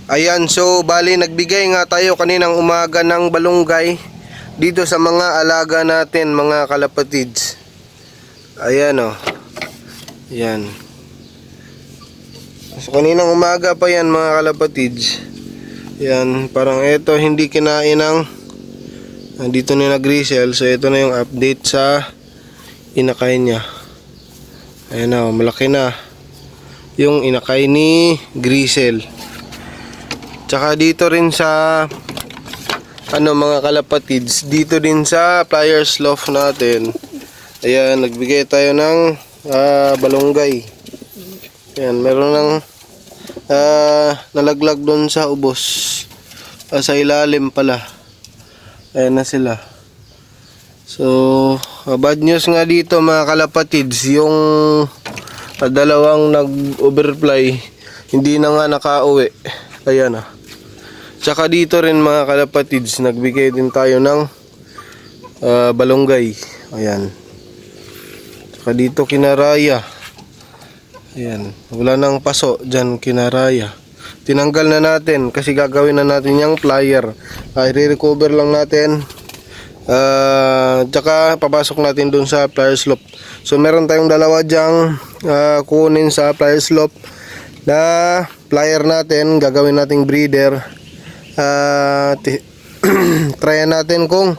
Ayan, so bali nagbigay nga tayo kaninang umaga ng balunggay dito sa mga alaga natin, mga kalapatids. Ayan o. Ayan. So kaninang umaga pa yan mga kalapatids. Ayan, parang ito hindi kinain ng dito na nag-resell. So ito na yung update sa inakay niya. Ayan o, malaki na yung inakay ni Grisel. Tsaka dito rin sa mga kalapatids, dito din sa Pliers Loft natin. Ayan, nagbigay tayo ng balunggay. Ayan, meron ng nalaglag doon sa ubos. Sa ilalim pala. Ayan na sila. So, bad news nga dito mga kalapatids, yung dalawang nag-overfly hindi na nga nakauwi. Ayan na. Tsaka dito rin mga kalapatids, nagbigay din tayo ng balunggay. Ayan. Tsaka dito kinaraya. Ayan. Wala nang paso dyan kinaraya. Tinanggal na natin kasi gagawin na natin yung flyer. I-recover lang natin. Tsaka papasok natin dun sa Pliers Loft. So meron tayong dalawa dyang kunin sa Pliers Loft na flyer natin. Gagawin nating breeder. Try natin kung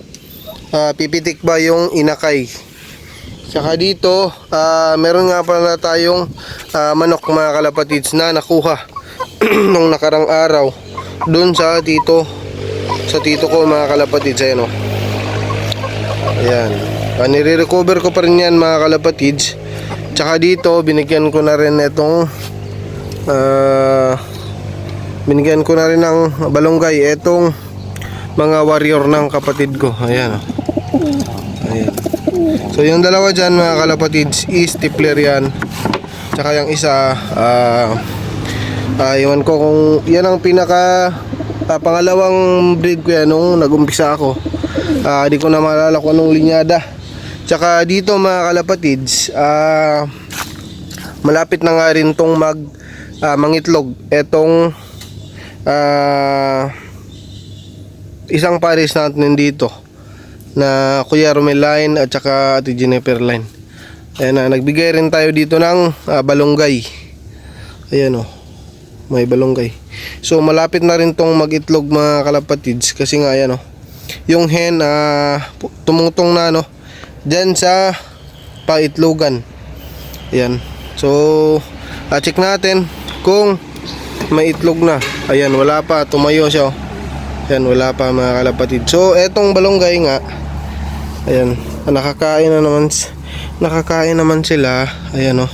pipitik ba yung inakay. Saka dito meron nga pala tayong manok mga kalapatids na nakuha nung nakarang araw dun sa tito ko mga kalapatids. Ayan o. Ayan, nire-recover ko pa rin yan mga kalapatids. Tsaka dito binigyan ko na rin itong binigyan ko na rin ng balunggay etong mga warrior ng kapatid ko. Ayan. Ayan. So yung dalawa dyan mga kalapatids is tipler yan. Tsaka yung isa iwan ko kung yan ang pinaka pangalawang breed ko yan nung nag-umpisa ako. Di ko na maalala kung anong linyada. Tsaka dito mga kalapatids malapit na nga rin tong mangitlog etong isang pares natin dito na Kuya Romeline at saka Ate Jennifer Line. Ayan, nagbigay rin tayo dito ng balunggay. Ayan o, may balunggay. So malapit na rin tong magitlog mga kalapatids kasi nga ayan o, yung hen tumutong na dyan sa paitlogan. Ayan. So check natin kung may itlog na. Ayan, wala pa, tumayo siya. Ayan, wala pa mga kalapatid. So etong balunggay nga, ayan, nakakain naman sila. Ayan o,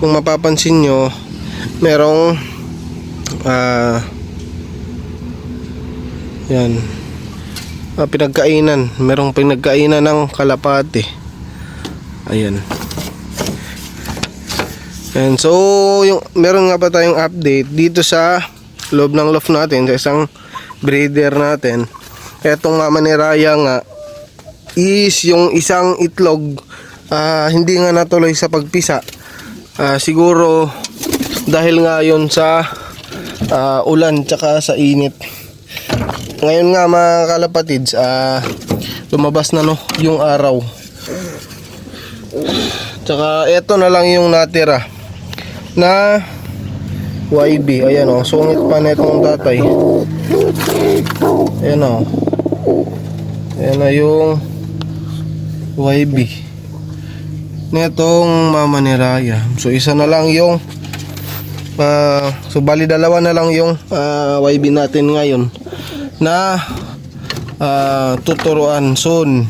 kung mapapansin nyo, merong ayan, pinagkainan. Merong pinagkainan ng kalapati. Ayan. And so meron nga pa tayong update dito sa loob ng loft natin, sa isang breeder natin. Etong mama ni Raya nga is yung isang itlog hindi nga natuloy sa pagpisa. Siguro dahil nga yun sa ulan tsaka sa init. Ngayon nga mga kalapatids, lumabas na yung araw. Tsaka eto na lang yung natira na YB. Ayan o, sungit pa na itong tatay. Ayan o, ayan na yung YB netong mama ni Raya. So isa na lang yung so bali dalawa na lang yung YB natin ngayon na tuturuan soon.